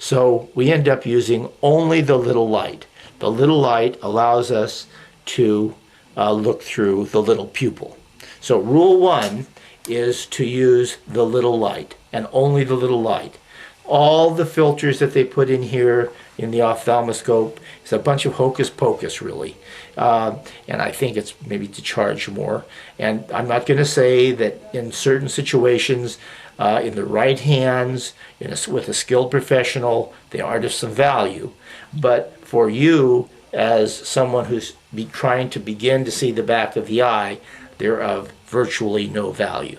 So we end up using only the little light. The little light allows us to look through the little pupil. So rule 1 is to use the little light and only the little light. All the filters that they put in here in the ophthalmoscope is a bunch of hocus pocus, really. And I think it's maybe to charge more. And I'm not going to say that in certain situations, in the right hands, with a skilled professional, they aren't of some value. But for you, as someone who's trying to begin to see the back of the eye, they're of virtually no value.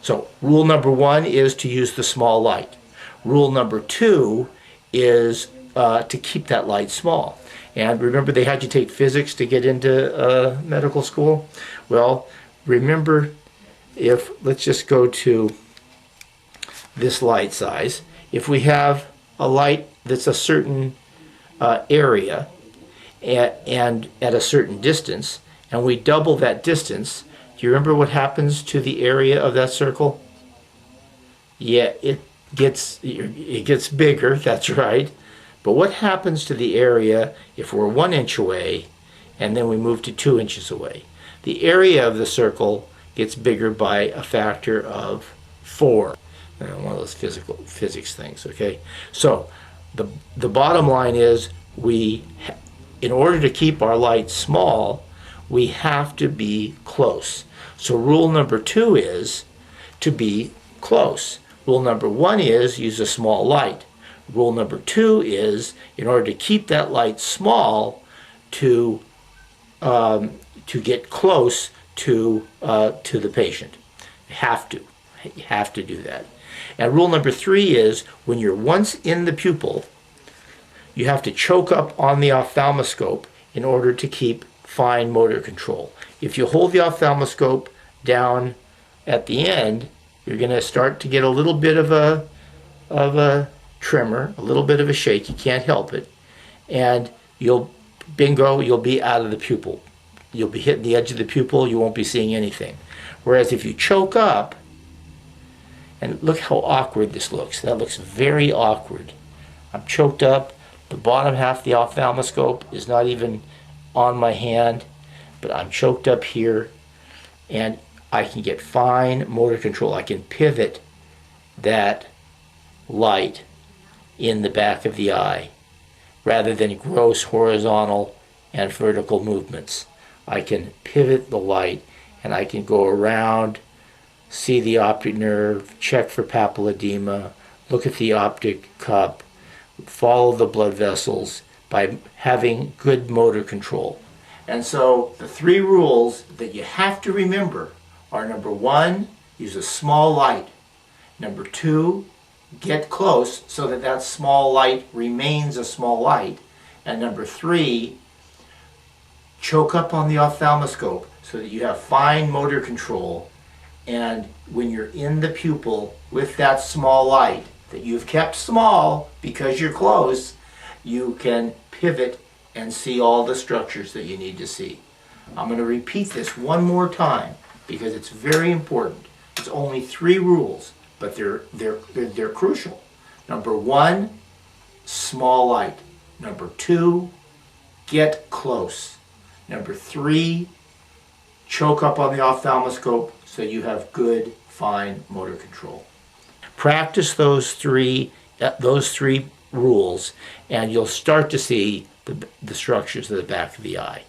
So rule number 1 is to use the small light. Rule number 2 is to keep that light small. And remember, they had you take physics to get into medical school? Well, remember, let's just go to this light size. If we have a light that's a certain area and at a certain distance, and we double that distance, do you remember what happens to the area of that circle? Yeah, it gets bigger, that's right. But what happens to the area if we're 1 inch away and then we move to 2 inches away? The area of the circle gets bigger by a factor of 4. One of those physics things, okay? So the bottom line is, in order to keep our light small, we have to be close. So rule number 2 is to be close. Rule number 1 is use a small light. Rule number 2 is, in order to keep that light small, to get close to the patient. You have to do that. And rule number 3 is, when you're once in the pupil, you have to choke up on the ophthalmoscope in order to keep fine motor control. If you hold the ophthalmoscope down at the end, you're going to start to get a little bit of a tremor, a little bit of a shake. You can't help it. And you'll be out of the pupil. You'll be hitting the edge of the pupil. You won't be seeing anything. Whereas if you choke up, and look how awkward this looks. That looks very awkward. I'm choked up. The bottom half of the ophthalmoscope is not even on my hand, but I'm choked up here, and I can get fine motor control. I can pivot that light in the back of the eye rather than gross horizontal and vertical movements. I can pivot the light, and I can go around, see the optic nerve, check for papilledema, look at the optic cup, follow the blood vessels by having good motor control. And so the 3 rules that you have to remember are: number 1, use a small light. Number 2, get close so that that small light remains a small light. And number 3, choke up on the ophthalmoscope so that you have fine motor control. And when you're in the pupil with that small light that you've kept small because you're close, you can pivot and see all the structures that you need to see. I'm going to repeat this one more time because it's very important. It's only 3 rules, but they're crucial. Number 1, small light. Number 2, get close. Number 3, choke up on the ophthalmoscope so you have good, fine motor control. Practice those three rules, and you'll start to see the structures of the back of the eye.